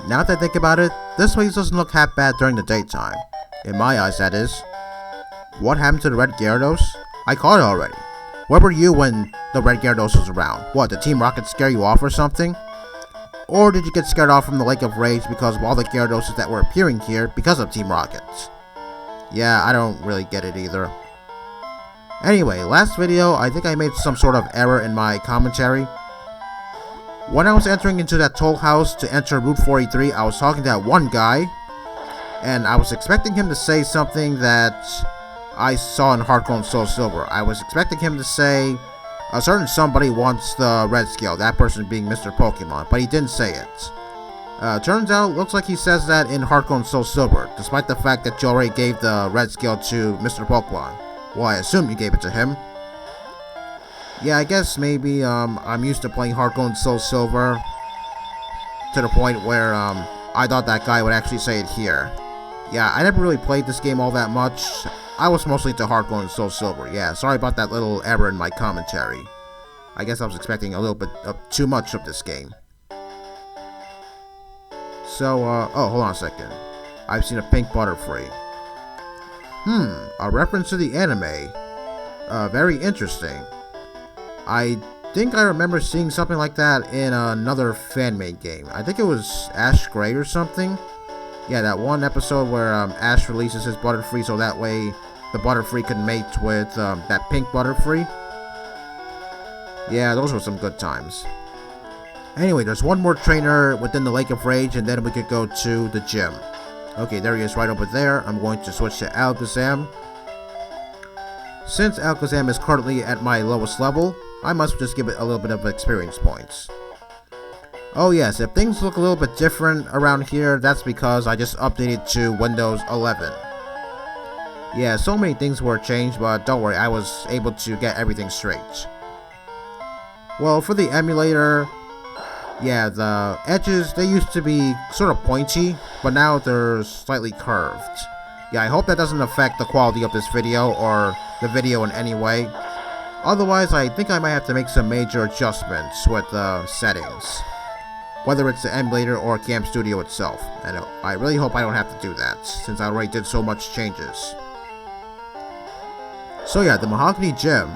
Now that I think about it, this place doesn't look half bad during the daytime. In my eyes, that is. What happened to the Red Gyarados? I caught it already. Where were you when the Red Gyarados was around? What, did Team Rocket scare you off or something? Or did you get scared off from the Lake of Rage because of all the Gyarados that were appearing here because of Team Rocket? Yeah, I don't really get it either. Anyway, last video, I think I made some sort of error in my commentary. When I was entering into that toll house to enter Route 43, I was talking to that one guy, and I was expecting him to say something that I saw in Heart Gold and Soul Silver. I was expecting him to say, a certain somebody wants the red scale, that person being Mr. Pokemon, but he didn't say it. Turns out, looks like he says that in Heart Gold and Soul Silver, despite the fact that you already gave the red scale to Mr. Pokemon. Well, I assume you gave it to him. Yeah, I guess maybe I'm used to playing Heart Gold and Soul Silver to the point where I thought that guy would actually say it here. Yeah, I never really played this game all that much. I was mostly into Heart Gold and Soul Silver. Yeah, sorry about that little error in my commentary. I guess I was expecting a little bit of too much of this game. So, oh, hold on a second. I've seen a pink Butterfree. A reference to the anime. Very interesting. I think I remember seeing something like that in another fan-made game. I think it was Ash Gray or something. Yeah, that one episode where Ash releases his Butterfree so that way the Butterfree could mate with that pink Butterfree. Yeah, those were some good times. Anyway, there's one more trainer within the Lake of Rage, and then we could go to the gym. Okay, there he is right over there. I'm going to switch to Alakazam. Since Alakazam is currently at my lowest level, I must just give it a little bit of experience points. Oh yes, if things look a little bit different around here, that's because I just updated to Windows 11. Yeah, so many things were changed, but don't worry, I was able to get everything straight. Well, for the emulator, yeah, the edges, they used to be sort of pointy, but now they're slightly curved. Yeah, I hope that doesn't affect the quality of this video or the video in any way. Otherwise, I think I might have to make some major adjustments with the settings. Whether it's the emulator or Cam Studio itself. And I really hope I don't have to do that, since I already did so much changes. So yeah, the Mahogany Gym.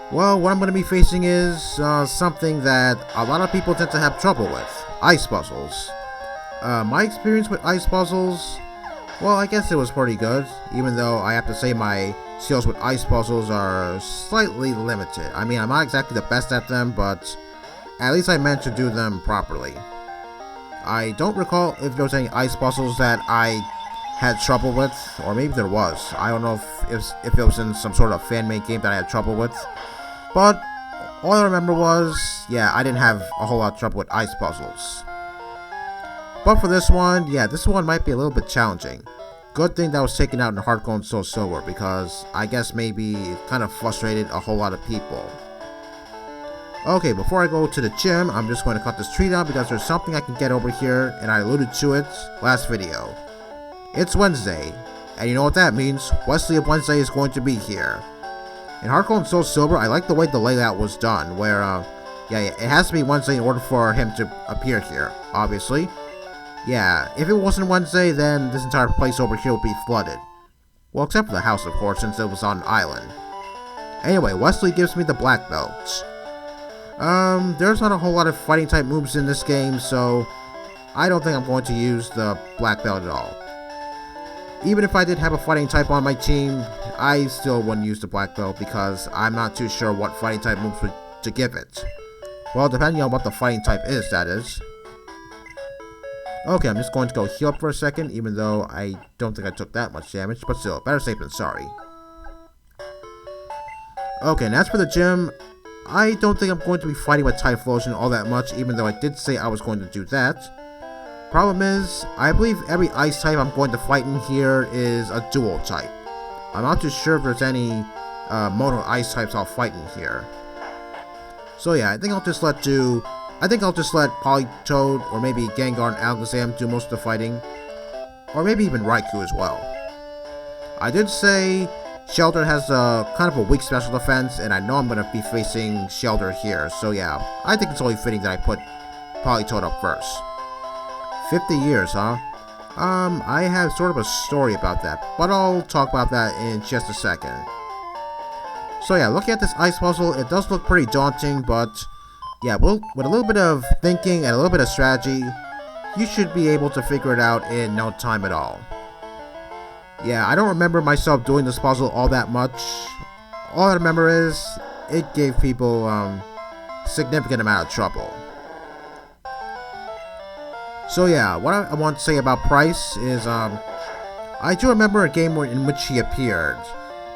Well, what I'm going to be facing is something that a lot of people tend to have trouble with. Ice puzzles. My experience with ice puzzles, well, I guess it was pretty good. Even though I have to say my skills with ice puzzles are slightly limited. I mean, I'm not exactly the best at them, but at least I managed to do them properly. I don't recall if there was any ice puzzles that I had trouble with, or maybe there was. I don't know if it was in some sort of fan-made game that I had trouble with. But all I remember was, yeah, I didn't have a whole lot of trouble with ice puzzles. But for this one, yeah, this one might be a little bit challenging. Good thing that was taken out in Heart Gold and Soul Silver, because I guess maybe it kind of frustrated a whole lot of people. Okay, before I go to the gym, I'm just going to cut this tree down because there's something I can get over here, and I alluded to it last video. It's Wednesday, and you know what that means. Wesley of Wednesday is going to be here. In Heart Gold and Soul Silver, I like the way the layout was done, where, yeah, it has to be Wednesday in order for him to appear here, obviously. Yeah, if it wasn't Wednesday, then this entire place over here would be flooded. Well, except for the house, of course, since it was on an island. Anyway, Wesley gives me the black belt. There's not a whole lot of fighting type moves in this game, so I don't think I'm going to use the black belt at all. Even if I did have a fighting type on my team, I still wouldn't use the black belt because I'm not too sure what fighting type moves to give it. Well, depending on what the fighting type is, that is. Okay, I'm just going to go heal up for a second, even though I don't think I took that much damage, but still, better safe than sorry. Okay, and as for the gym, I don't think I'm going to be fighting with Typhlosion all that much, even though I did say I was going to do that. Problem is, I believe every ice type I'm going to fight in here is a dual type. I'm not too sure if there's any mono ice types I'll fight in here. So yeah, I think I'll just let Politoed or maybe Gengar and Alakazam do most of the fighting. Or maybe even Raikou as well. I did say Shelter has kind of a weak special defense, and I know I'm going to be facing Shelter here. So yeah, I think it's only fitting that I put Politoed up first. 50 years, huh? I have sort of a story about that, but I'll talk about that in just a second. So yeah, looking at this ice puzzle, it does look pretty daunting, but yeah, well, with a little bit of thinking and a little bit of strategy, you should be able to figure it out in no time at all. Yeah, I don't remember myself doing this puzzle all that much. All I remember is it gave people significant amount of trouble. So yeah, what I want to say about Pryce is I do remember a game in which he appeared.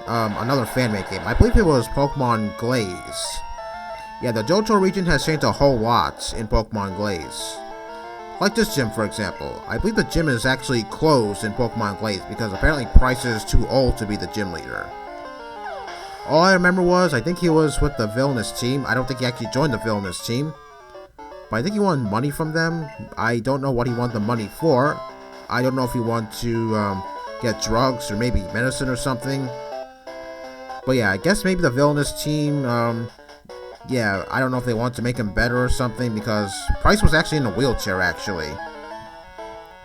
Another fan-made game. I believe it was Pokemon Glaze. Yeah, the Johto region has changed a whole lot in Pokemon Glaze. Like this gym, for example. I believe the gym is actually closed in Pokemon Glaze because apparently Pryce is too old to be the gym leader. All I remember was, I think he was with the villainous team. I don't think he actually joined the villainous team. But I think he wanted money from them. I don't know what he wanted the money for. I don't know if he wanted to get drugs or maybe medicine or something. But yeah, I guess maybe the villainous team, yeah, I don't know if they wanted to make him better or something, because Pryce was actually in a wheelchair, actually.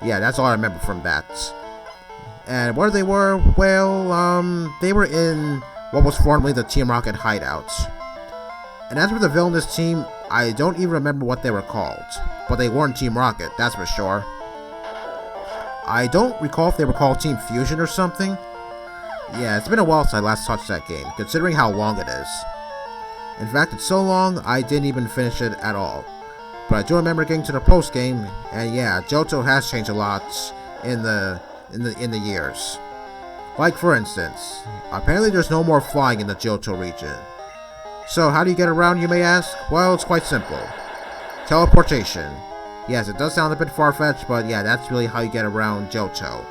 Yeah, that's all I remember from that. And where they were, well, they were in what was formerly the Team Rocket hideout. And as for the villainous team, I don't even remember what they were called. But they weren't Team Rocket, that's for sure. I don't recall if they were called Team Fusion or something. Yeah, it's been a while since I last touched that game, considering how long it is. In fact, it's so long, I didn't even finish it at all. But I do remember getting to the post-game, and yeah, Johto has changed a lot in the years. Like, for instance, apparently there's no more flying in the Johto region. So, how do you get around, you may ask? Well, it's quite simple. Teleportation. Yes, it does sound a bit far-fetched, but yeah, that's really how you get around Johto.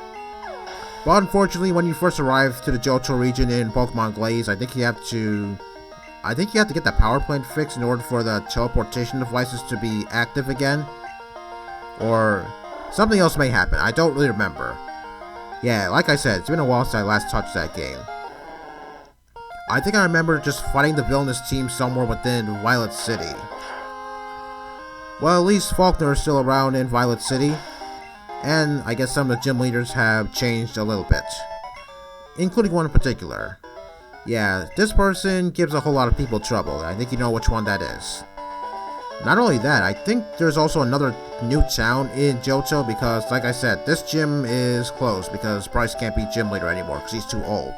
But unfortunately, when you first arrive to the Johto region in Pokemon Glaze, I think you have to get the power plant fixed in order for the teleportation devices to be active again. Or something else may happen, I don't really remember. Yeah, like I said, it's been a while since I last touched that game. I think I remember just fighting the villainous team somewhere within Violet City. Well, at least Faulkner is still around in Violet City. And I guess some of the gym leaders have changed a little bit. Including one in particular. Yeah, this person gives a whole lot of people trouble. I think you know which one that is. Not only that, I think there's also another new town in Johto because, like I said, this gym is closed because Pryce can't be gym leader anymore because he's too old.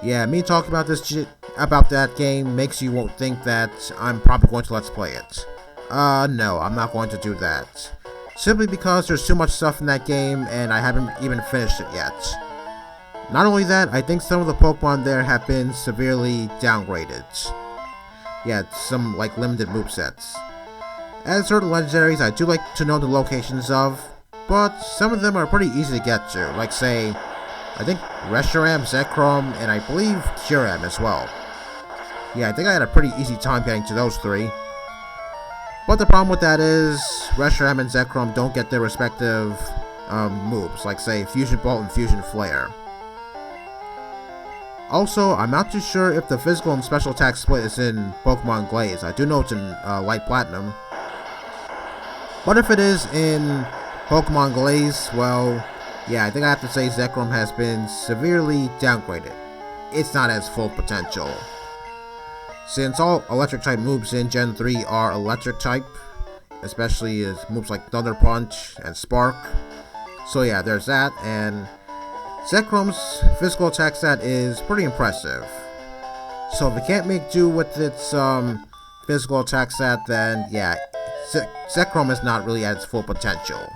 Yeah, me talking about that game makes you think that I'm probably going to let's play it. No, I'm not going to do that. Simply because there's too much stuff in that game and I haven't even finished it yet. Not only that, I think some of the Pokemon there have been severely downgraded. Yeah, some like limited movesets. As certain legendaries I do like to know the locations of, but some of them are pretty easy to get to, like say, I think Reshiram, Zekrom, and I believe Kyurem as well. Yeah, I think I had a pretty easy time getting to those three. But the problem with that is, Reshiram and Zekrom don't get their respective moves, like say Fusion Bolt and Fusion Flare. Also, I'm not too sure if the physical and special attack split is in Pokemon Glaze. I do know it's in Light Platinum. But if it is in Pokemon Glaze, well, yeah, I think I have to say Zekrom has been severely downgraded. It's not as full potential. Since all electric type moves in Gen 3 are electric type, especially as moves like Thunder Punch and Spark. So yeah, there's that, and Zekrom's physical attack stat is pretty impressive. So if it can't make do with its physical attack stat, then yeah, Zekrom is not really at its full potential.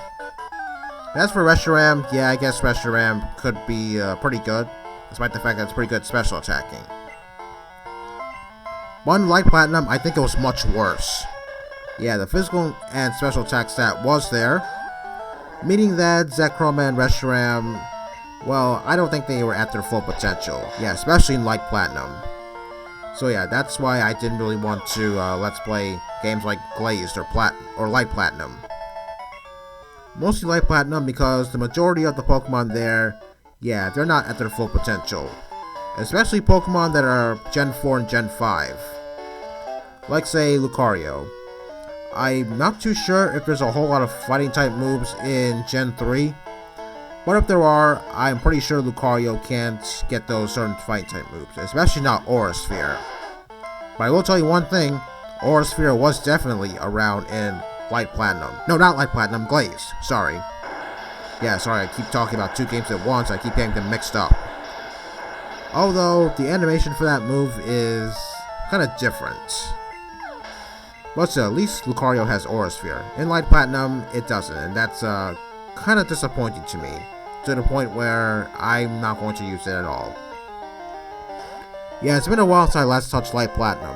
As for Reshiram, yeah, I guess Reshiram could be pretty good, despite the fact that it's pretty good special attacking. But in Light Platinum, I think it was much worse. Yeah, the physical and special attack stat was there, meaning that Zekrom and Reshiram, well, I don't think they were at their full potential. Yeah, especially in Light Platinum. So yeah, that's why I didn't really want to let's play games like Glazed or Light Platinum. Mostly Light Platinum because the majority of the Pokemon there, yeah, they're not at their full potential. Especially Pokemon that are Gen 4 and Gen 5. Like say Lucario. I'm not too sure if there's a whole lot of fighting type moves in Gen 3, but if there are, I'm pretty sure Lucario can't get those certain fighting type moves, especially not Aura Sphere. But I will tell you one thing, Aura Sphere was definitely around in Light Platinum. No, not Light Platinum, Glaze, sorry. Yeah, sorry, I keep talking about two games at once, I keep getting them mixed up. Although, the animation for that move is kinda different. But still, at least Lucario has Aura Sphere. In Light Platinum, it doesn't, and that's kinda disappointing to me. To the point where I'm not going to use it at all. Yeah, it's been a while since I last touched Light Platinum.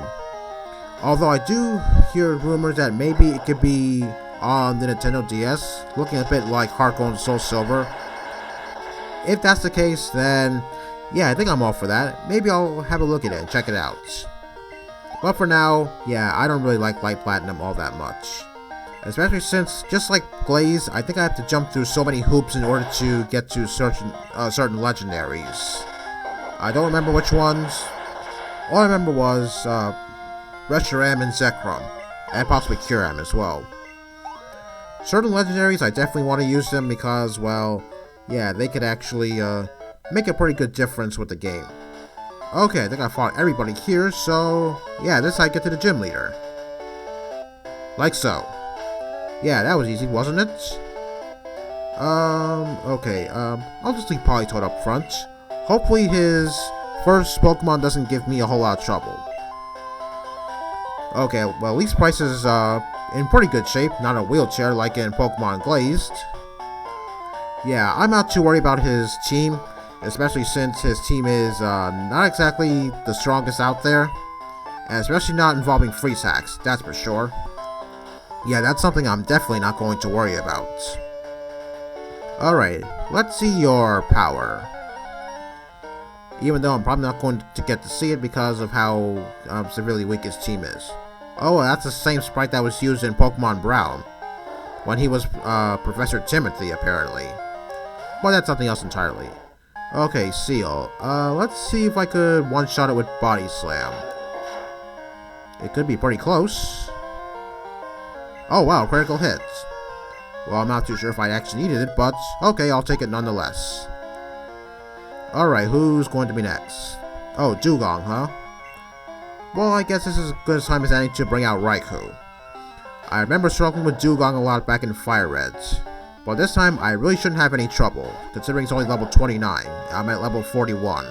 Although I do hear rumors that maybe it could be on the Nintendo DS, looking a bit like Heart Gold and Soul Silver. If that's the case, then yeah, I think I'm all for that. Maybe I'll have a look at it and check it out. But for now, yeah, I don't really like Light Platinum all that much. Especially since, just like Glaze, I think I have to jump through so many hoops in order to get to certain legendaries. I don't remember which ones. All I remember was Reshiram and Zekrom, and possibly Kyurem as well. Certain legendaries, I definitely want to use them because, well, yeah, they could actually make a pretty good difference with the game. Okay, I think I fought everybody here, so yeah, this is how I get to the gym leader. Like so. Yeah, that was easy, wasn't it? Okay, I'll just leave Politoed up front. Hopefully his first Pokemon doesn't give me a whole lot of trouble. Okay, well, at least Pryce is in pretty good shape, not a wheelchair like in Pokemon Glazed. Yeah, I'm not too worried about his team, especially since his team is not exactly the strongest out there, and especially not involving freeze hacks, that's for sure. Yeah, that's something I'm definitely not going to worry about. Alright, let's see your power. Even though I'm probably not going to get to see it because of how severely weak his team is. Oh, that's the same sprite that was used in Pokemon Brown, when he was Professor Timothy, apparently. But that's something else entirely. Okay, Seel. Let's see if I could one-shot it with Body Slam. It could be pretty close. Oh wow, critical hit. Well, I'm not too sure if I actually needed it, but okay, I'll take it nonetheless. Alright, who's going to be next? Oh, Dewgong, huh? Well, I guess this is as good a time as any to bring out Raikou. I remember struggling with Dewgong a lot back in Fire Red. But this time, I really shouldn't have any trouble, considering it's only level 29. I'm at level 41.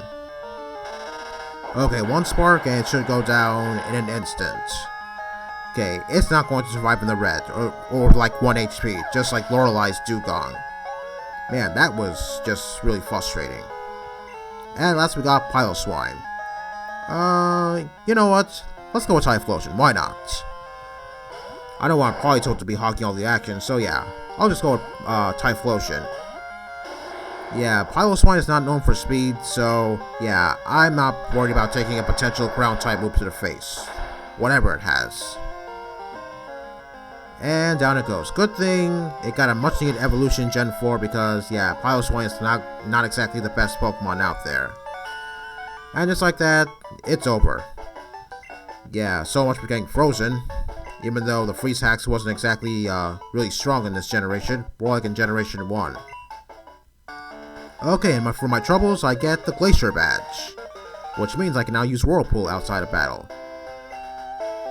Okay, one spark and it should go down in an instant. Okay, it's not going to survive in the red, or like 1 HP, just like Lorelei's Dewgong. Man, that was just really frustrating. And last we got Piloswine. You know what? Let's go with Typhlosion, why not? I don't want Politoed to be hogging all the action, so yeah, I'll just go with Typhlosion. Yeah, Piloswine is not known for speed, so yeah, I'm not worried about taking a potential ground type move to the face. Whatever it has. And down it goes. Good thing it got a much needed evolution in Gen 4 because, yeah, Piloswine is not exactly the best Pokemon out there. And just like that, it's over. Yeah, so much for getting frozen. Even though the freeze hacks wasn't exactly really strong in this generation, more like in Generation 1. Okay, and for my troubles, I get the Glacier Badge. Which means I can now use Whirlpool outside of battle.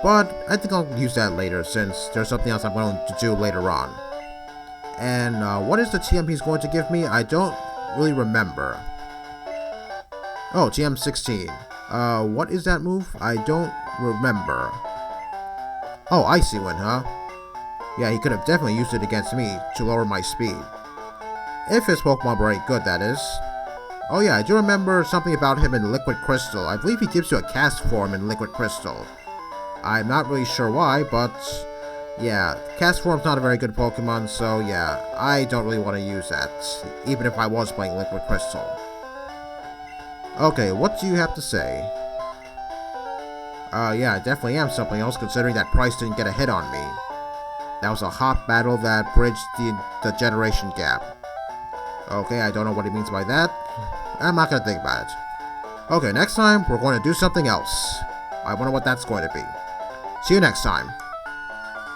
But I think I'll use that later, since there's something else I'm going to do later on. And what is the TM he's going to give me? I don't really remember. Oh, TM16. What is that move? I don't remember. Oh, Icy Wind, huh? Yeah, he could have definitely used it against me to lower my speed. If his Pokemon were any good, that is. Oh yeah, I do remember something about him in Liquid Crystal. I believe he gives you a cast form in Liquid Crystal. I'm not really sure why, but yeah, Cast Form's not a very good Pokemon, so yeah, I don't really want to use that, even if I was playing Liquid Crystal. Okay, what do you have to say? Yeah, I definitely am something else, considering that Pryce didn't get a hit on me. That was a hot battle that bridged the generation gap. Okay, I don't know what he means by that. I'm not gonna think about it. Okay, next time, we're going to do something else. I wonder what that's going to be. See you next time.